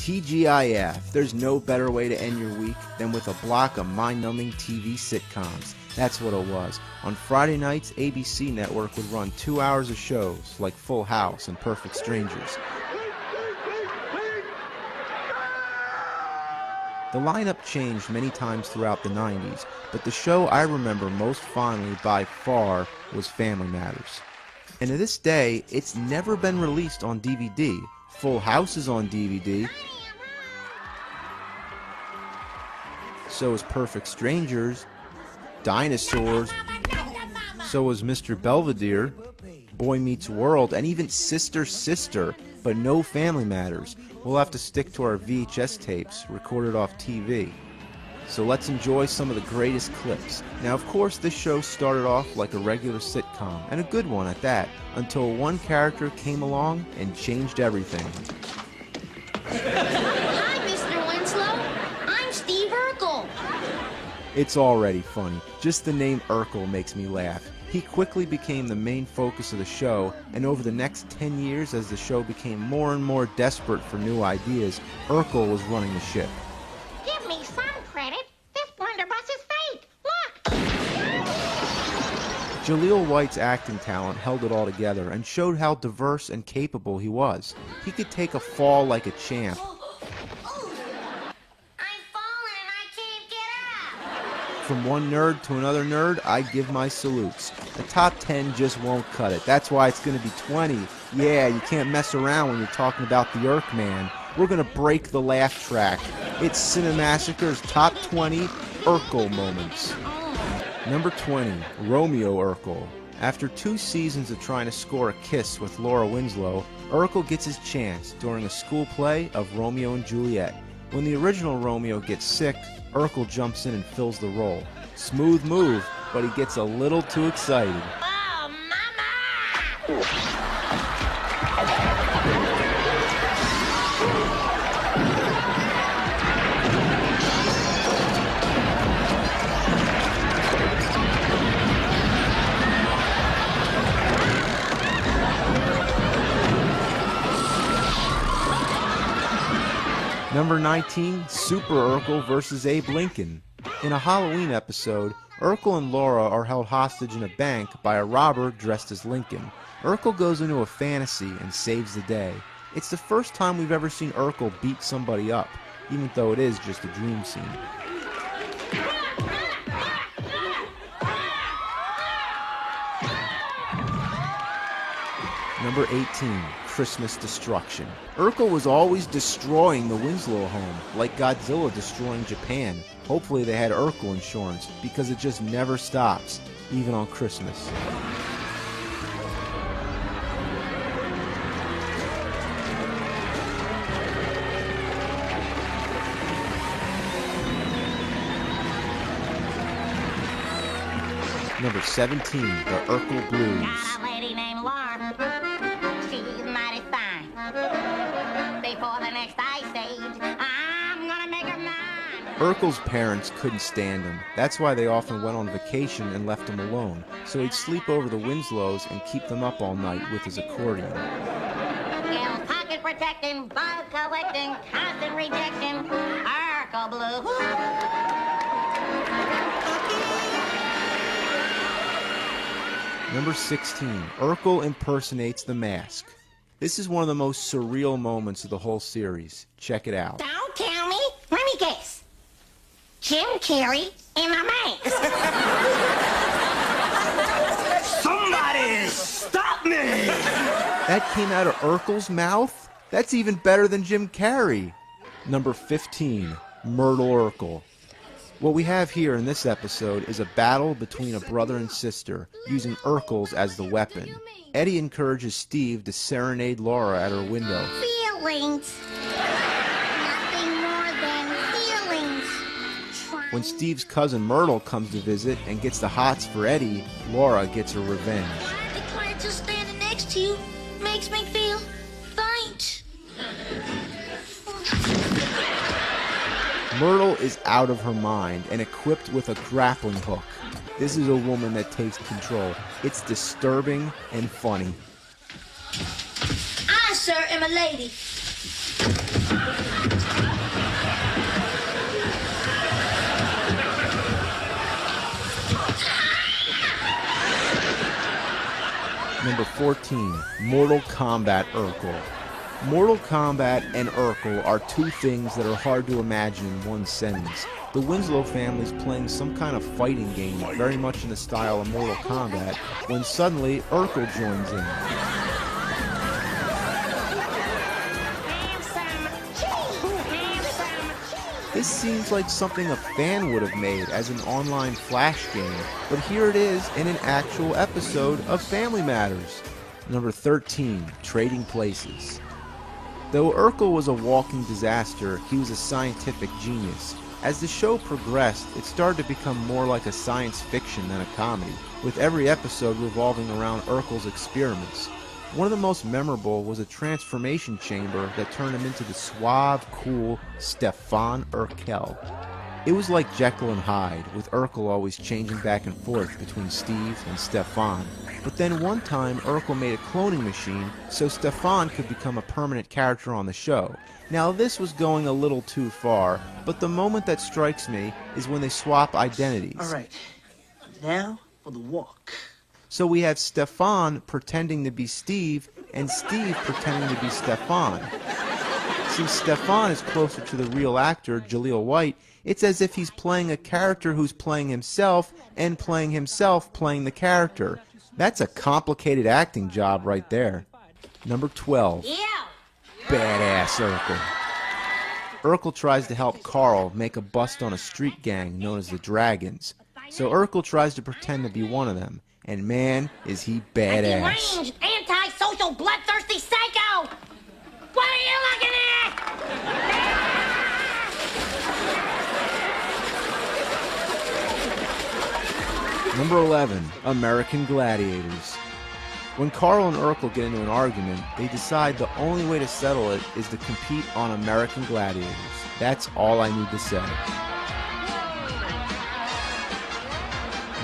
TGIF, there's no better way to end your week than with a block of mind-numbing TV sitcoms. That's what it was. On Friday nights, ABC Network would run 2 hours of shows like Full House and Perfect Strangers. The lineup changed many times throughout the 90s, but the show I remember most fondly by far was Family Matters. And to this day, it's never been released on DVD. Full House is on DVD. So is Perfect Strangers. Dinosaurs. So was Mr. Belvedere. Boy Meets World, and even Sister Sister, but no Family Matters. We'll have to stick to our VHS tapes recorded off TV. So let's enjoy some of the greatest clips. Now, of course, this show started off like a regular sitcom, and a good one at that, until one character came along and changed everything. Hi, Mr. Winslow. I'm Steve Urkel. It's already funny. Just the name Urkel makes me laugh. He quickly became the main focus of the show, and over the next 10 years, as the show became more and more desperate for new ideas, Urkel was running the ship. Give me some credit. This blunderbuss is fake. Look. Jaleel White's acting talent held it all together and showed how diverse and capable he was. He could take a fall like a champ. From one nerd to another nerd, I give my salutes. The top 10 just won't cut it. That's why it's going to be 20. Yeah, you can't mess around when you're talking about the Urk Man. We're going to break the laugh track. It's Cinemassacre's top 20 Urkel Moments. Number 20, Romeo Urkel. After 2 seasons of trying to score a kiss with Laura Winslow, Urkel gets his chance during a school play of Romeo and Juliet. When the original Romeo gets sick, Urkel jumps in and fills the role. Smooth move, but he gets a little too excited. Oh, Mama! Number 19, Super Urkel versus Abe Lincoln. In a Halloween episode, Urkel and Laura are held hostage in a bank by a robber dressed as Lincoln. Urkel goes into a fantasy and saves the day. It's the first time we've ever seen Urkel beat somebody up, even though it is just a dream scene. Number 18, Christmas Destruction. Urkel was always destroying the Winslow home, like Godzilla destroying Japan. Hopefully they had Urkel insurance, because it just never stops, even on Christmas. Number 17, the Urkel Blues. Got a lady named Laura. She's mighty fine. Before the next ice age, I'm gonna make her mine. Urkel's parents couldn't stand him. That's why they often went on vacation and left him alone. So he'd sleep over the Winslows and keep them up all night with his accordion. And pocket protecting, bug collecting, constant rejection. Urkel Blue. Number 16, Urkel impersonates the Mask. This is one of the most surreal moments of the whole series. Check it out. Don't tell me. Let me guess. Jim Carrey in the mask. Somebody stop me! That came out of Urkel's mouth? That's even better than Jim Carrey. Number 15, Myrtle Urkel. What we have here in this episode is a battle between a brother and sister, using Urkels as the weapon. Eddie encourages Steve to serenade Laura at her window. Feelings. Nothing more than feelings. When Steve's cousin Myrtle comes to visit and gets the hots for Eddie, Laura gets her revenge. I declare just standing next to you makes me feel faint. Myrtle is out of her mind and equipped with a grappling hook. This is a woman that takes control. It's disturbing and funny. I, sir, am a lady. Number 14, Mortal Kombat Urkel. Mortal Kombat and Urkel are two things that are hard to imagine in one sentence. The Winslow family's playing some kind of fighting game very much in the style of Mortal Kombat when suddenly Urkel joins in. This seems like something a fan would have made as an online flash game, but here it is in an actual episode of Family Matters. Number 13, Trading Places. Though Urkel was a walking disaster, he was a scientific genius. As the show progressed, it started to become more like a science fiction than a comedy, with every episode revolving around Urkel's experiments. One of the most memorable was a transformation chamber that turned him into the suave, cool Stefan Urkel. It was like Jekyll and Hyde, with Urkel always changing back and forth between Steve and Stefan. But then one time, Urkel made a cloning machine so Stefan could become a permanent character on the show. Now this was going a little too far, but the moment that strikes me is when they swap identities. All right, now for the walk. So we have Stefan pretending to be Steve, and Steve pretending to be Stefan. Since Stefan is closer to the real actor, Jaleel White, it's as if he's playing a character who's playing himself, and playing himself playing the character. That's a complicated acting job right there. Number 12. Yeah. Badass Urkel. Urkel tries to help Carl make a bust on a street gang known as the Dragons. So Urkel tries to pretend to be one of them. And man, is he badass. Deranged, anti-social, bloodthirsty psycho! What are you looking at? Number 11, American Gladiators. When Carl and Urkel get into an argument, they decide the only way to settle it is to compete on American Gladiators. That's all I need to say.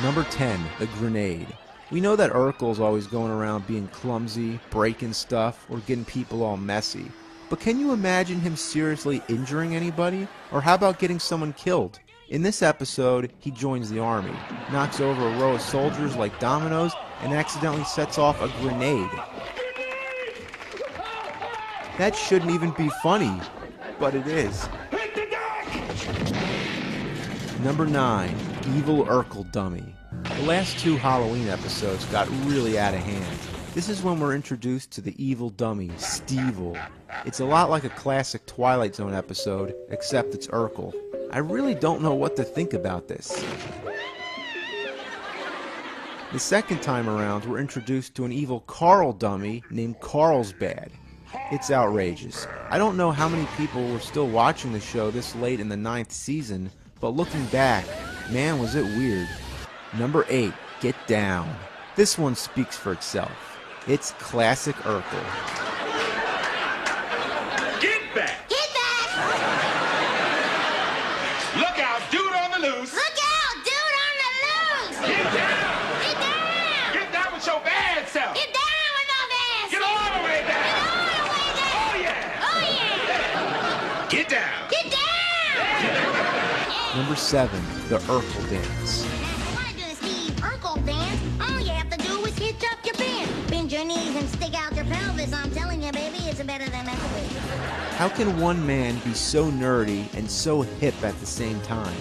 Number 10, The Grenade. We know that Urkel's always going around being clumsy, breaking stuff, or getting people all messy. But can you imagine him seriously injuring anybody? Or how about getting someone killed? In this episode, he joins the army, knocks over a row of soldiers like dominoes, and accidentally sets off a grenade. That shouldn't even be funny, but it is. Number 9, Evil Urkel Dummy. The last two Halloween episodes got really out of hand. This is when we're introduced to the evil dummy, Stevel. It's a lot like a classic Twilight Zone episode, except it's Urkel. I really don't know what to think about this. The second time around, we're introduced to an evil Carl dummy named Carlsbad. It's outrageous. I don't know how many people were still watching the show this late in the 9th season, but looking back, man was it weird. Number 8, Get Down. This one speaks for itself. It's classic Urkel. Get back! Get back! Look out, dude on the loose! Look out, dude on the loose! Get down! Get down! Get down with your bad self! Get down with all this! Get all the way down! Get all the way down! Oh yeah! Oh yeah! Get down! Get down! Number 7, The Urkel Dance. Want to do the Steve Urkel dance? All you have to do is hitch up your pants, bend your knees and stick out your pelvis. I'm telling you, baby, it's better than that. How can one man be so nerdy and so hip at the same time?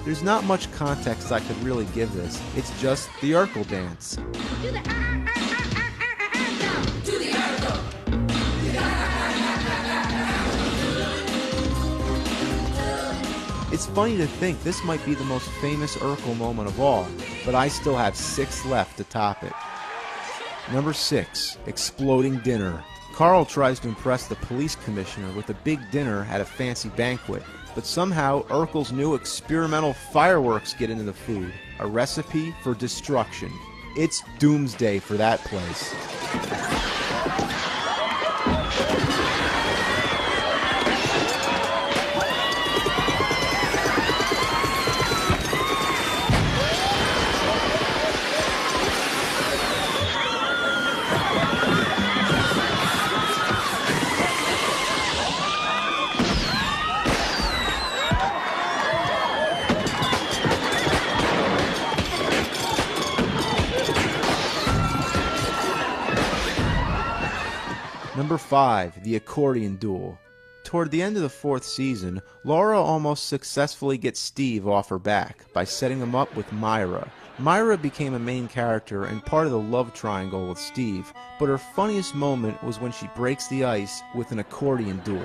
There's not much context I could really give this. It's just the Urkel dance. Do the Urkel. To the Urkel. It's funny to think this might be the most famous Urkel moment of all, but I still have 6 left to top it. Number 6, Exploding Dinner. Carl tries to impress the police commissioner with a big dinner at a fancy banquet, but somehow Urkel's new experimental fireworks get into the food, a recipe for destruction. It's doomsday for that place. Number 5, the accordion duel. Toward the end of the 4th season, Laura almost successfully gets Steve off her back by setting him up with Myra. Myra became a main character and part of the love triangle with Steve, but her funniest moment was when she breaks the ice with an accordion duel.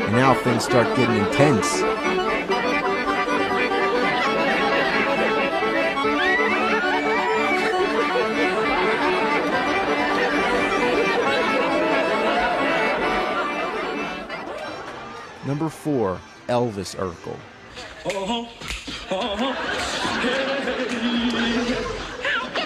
And now things start getting intense. Number 4, Elvis Urkel. Get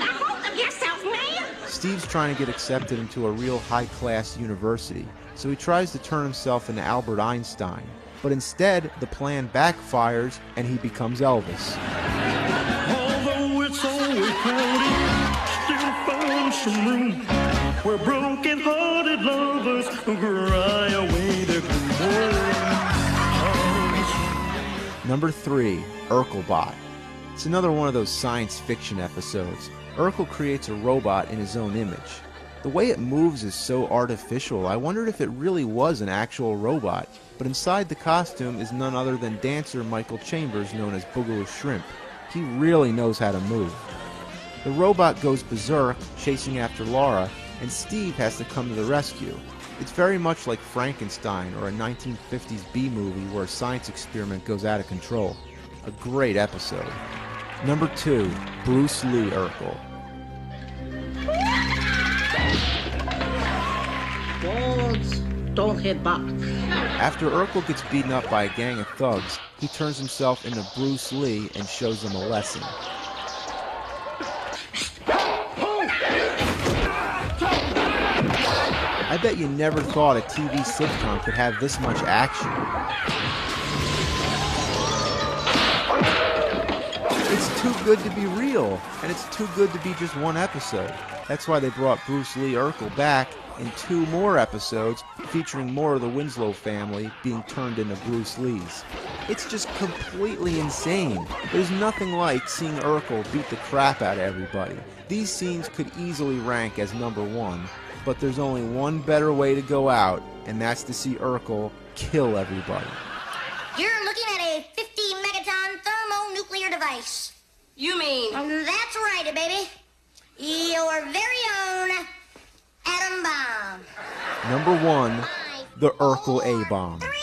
a hold of yourself, man! Steve's trying to get accepted into a real high-class university, so he tries to turn himself into Albert Einstein. But instead, the plan backfires and he becomes Elvis. Although it's always crowded, still found some room where broken-hearted lovers cry away their glory. Number 3, Urkelbot. It's another one of those science fiction episodes. Urkel creates a robot in his own image. The way it moves is so artificial, I wondered if it really was an actual robot. But inside the costume is none other than dancer Michael Chambers, known as Boogaloo Shrimp. He really knows how to move. The robot goes berserk, chasing after Laura, and Steve has to come to the rescue. It's very much like Frankenstein or a 1950s B-movie where a science experiment goes out of control. A great episode. Number 2, Bruce Lee Urkel. Dogs don't hit back. After Urkel gets beaten up by a gang of thugs, he turns himself into Bruce Lee and shows them a lesson. I bet you never thought a TV sitcom could have this much action. It's too good to be real, and it's too good to be just one episode. That's why they brought Bruce Lee Urkel back in 2 more episodes, featuring more of the Winslow family being turned into Bruce Lees. It's just completely insane. There's nothing like seeing Urkel beat the crap out of everybody. These scenes could easily rank as number 1, but there's only one better way to go out, and that's to see Urkel kill everybody. You're looking at a 50 megaton thermonuclear device. You mean? That's right, baby. Your very own atom bomb. Number 1, the Urkel A-bomb. 3.